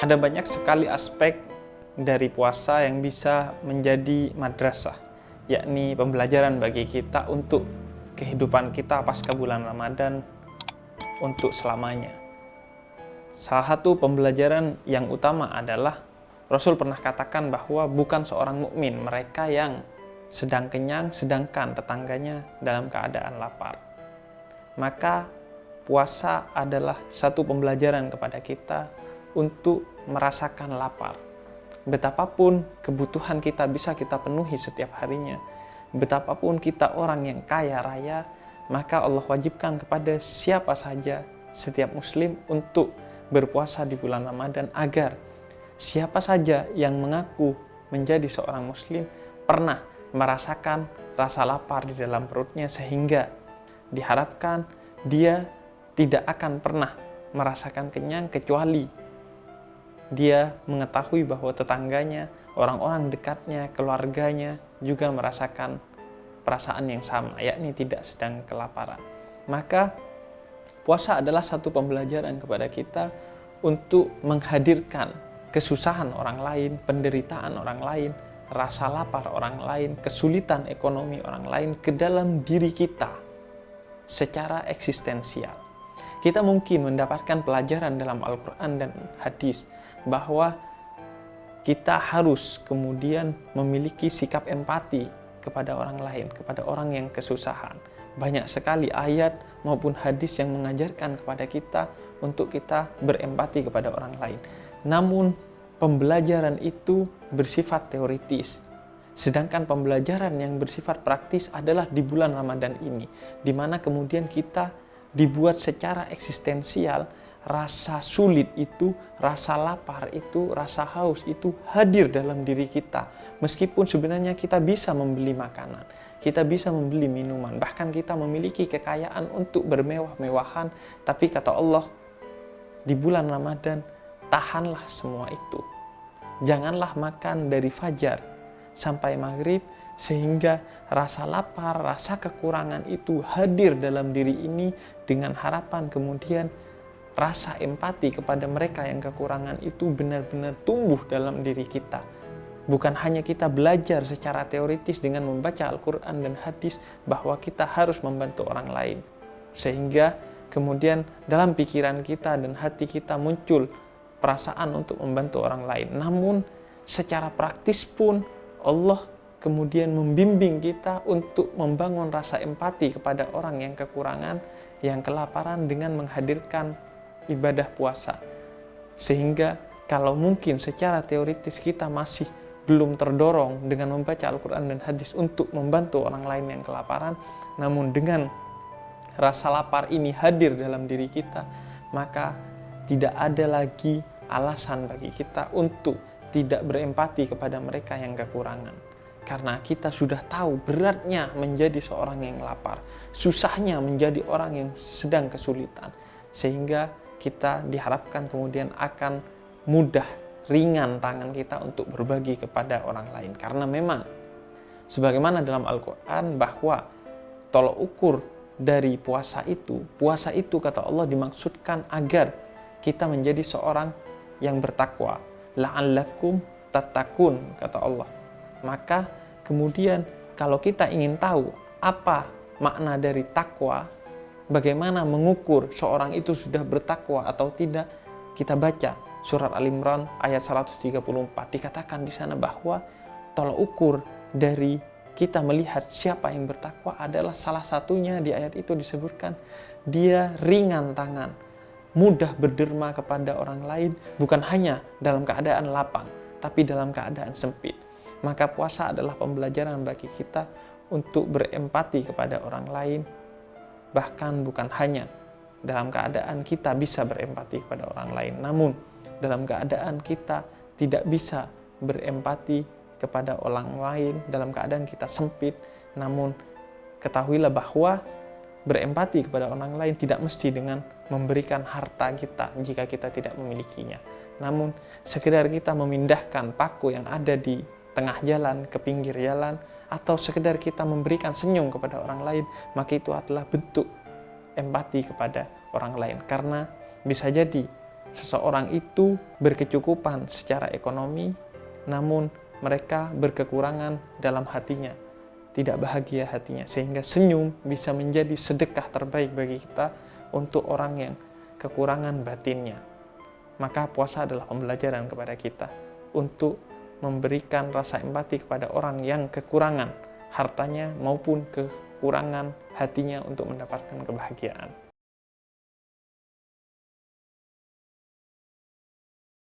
Ada banyak sekali aspek dari puasa yang bisa menjadi madrasah, yakni pembelajaran bagi kita untuk kehidupan kita pasca bulan Ramadan untuk selamanya. Salah satu pembelajaran yang utama adalah Rasul pernah katakan bahwa bukan seorang mukmin mereka yang sedang kenyang sedangkan tetangganya dalam keadaan lapar. Maka puasa adalah satu pembelajaran kepada kita untuk merasakan lapar. Betapapun kebutuhan kita bisa kita penuhi setiap harinya, betapapun kita orang yang kaya raya, maka Allah wajibkan kepada siapa saja setiap muslim untuk berpuasa di bulan Ramadan agar siapa saja yang mengaku menjadi seorang muslim pernah merasakan rasa lapar di dalam perutnya, sehingga diharapkan dia tidak akan pernah merasakan kenyang kecuali dia mengetahui bahwa tetangganya, orang-orang dekatnya, keluarganya juga merasakan perasaan yang sama, yakni tidak sedang kelaparan. Maka puasa adalah satu pembelajaran kepada kita untuk menghadirkan kesusahan orang lain, penderitaan orang lain, rasa lapar orang lain, kesulitan ekonomi orang lain ke dalam diri kita secara eksistensial. Kita mungkin mendapatkan pelajaran dalam Al-Quran dan hadis bahwa kita harus kemudian memiliki sikap empati kepada orang lain, kepada orang yang kesusahan. Banyak sekali ayat maupun hadis yang mengajarkan kepada kita untuk kita berempati kepada orang lain. Namun pembelajaran itu bersifat teoritis. Sedangkan pembelajaran yang bersifat praktis adalah di bulan Ramadan ini, di mana kemudian kita dibuat secara eksistensial, rasa sulit itu, rasa lapar itu, rasa haus itu hadir dalam diri kita. Meskipun sebenarnya kita bisa membeli makanan, kita bisa membeli minuman, bahkan kita memiliki kekayaan untuk bermewah-mewahan, tapi kata Allah, di bulan Ramadan, tahanlah semua itu. Janganlah makan dari fajar sampai maghrib, sehingga rasa lapar, rasa kekurangan itu hadir dalam diri ini, dengan harapan kemudian rasa empati kepada mereka yang kekurangan itu benar-benar tumbuh dalam diri kita. Bukan hanya kita belajar secara teoritis dengan membaca Al-Quran dan hadis bahwa kita harus membantu orang lain, sehingga kemudian dalam pikiran kita dan hati kita muncul perasaan untuk membantu orang lain. Namun secara praktis pun Allah kemudian membimbing kita untuk membangun rasa empati kepada orang yang kekurangan, yang kelaparan dengan menghadirkan ibadah puasa. Sehingga kalau mungkin secara teoritis kita masih belum terdorong dengan membaca Al-Quran dan hadis untuk membantu orang lain yang kelaparan, namun dengan rasa lapar ini hadir dalam diri kita, maka tidak ada lagi alasan bagi kita untuk tidak berempati kepada mereka yang kekurangan. Karena kita sudah tahu beratnya menjadi seorang yang lapar, susahnya menjadi orang yang sedang kesulitan, sehingga kita diharapkan kemudian akan mudah, ringan tangan kita untuk berbagi kepada orang lain. Karena memang sebagaimana dalam Al-Quran bahwa tolok ukur dari puasa itu kata Allah dimaksudkan agar kita menjadi seorang yang bertakwa. La'allakum tattaqun, kata Allah. Maka kemudian kalau kita ingin tahu apa makna dari takwa, bagaimana mengukur seorang itu sudah bertakwa atau tidak, kita baca surat Al-Imran ayat 134. Dikatakan di sana bahwa tolak ukur dari kita melihat siapa yang bertakwa adalah salah satunya di ayat itu disebutkan dia ringan tangan, mudah berderma kepada orang lain, bukan hanya dalam keadaan lapang, tapi dalam keadaan sempit. Maka puasa adalah pembelajaran bagi kita untuk berempati kepada orang lain, bahkan bukan hanya dalam keadaan kita bisa berempati kepada orang lain, namun dalam keadaan kita tidak bisa berempati kepada orang lain, dalam keadaan kita sempit, namun ketahuilah bahwa berempati kepada orang lain tidak mesti dengan memberikan harta kita jika kita tidak memilikinya. Namun sekedar kita memindahkan paku yang ada di tengah jalan ke pinggir jalan, atau sekedar kita memberikan senyum kepada orang lain, maka itu adalah bentuk empati kepada orang lain. Karena bisa jadi seseorang itu berkecukupan secara ekonomi, namun mereka berkekurangan dalam hatinya, tidak bahagia hatinya, sehingga senyum bisa menjadi sedekah terbaik bagi kita untuk orang yang kekurangan batinnya. Maka puasa adalah pembelajaran kepada kita untuk memberikan rasa empati kepada orang yang kekurangan hartanya maupun kekurangan hatinya untuk mendapatkan kebahagiaan.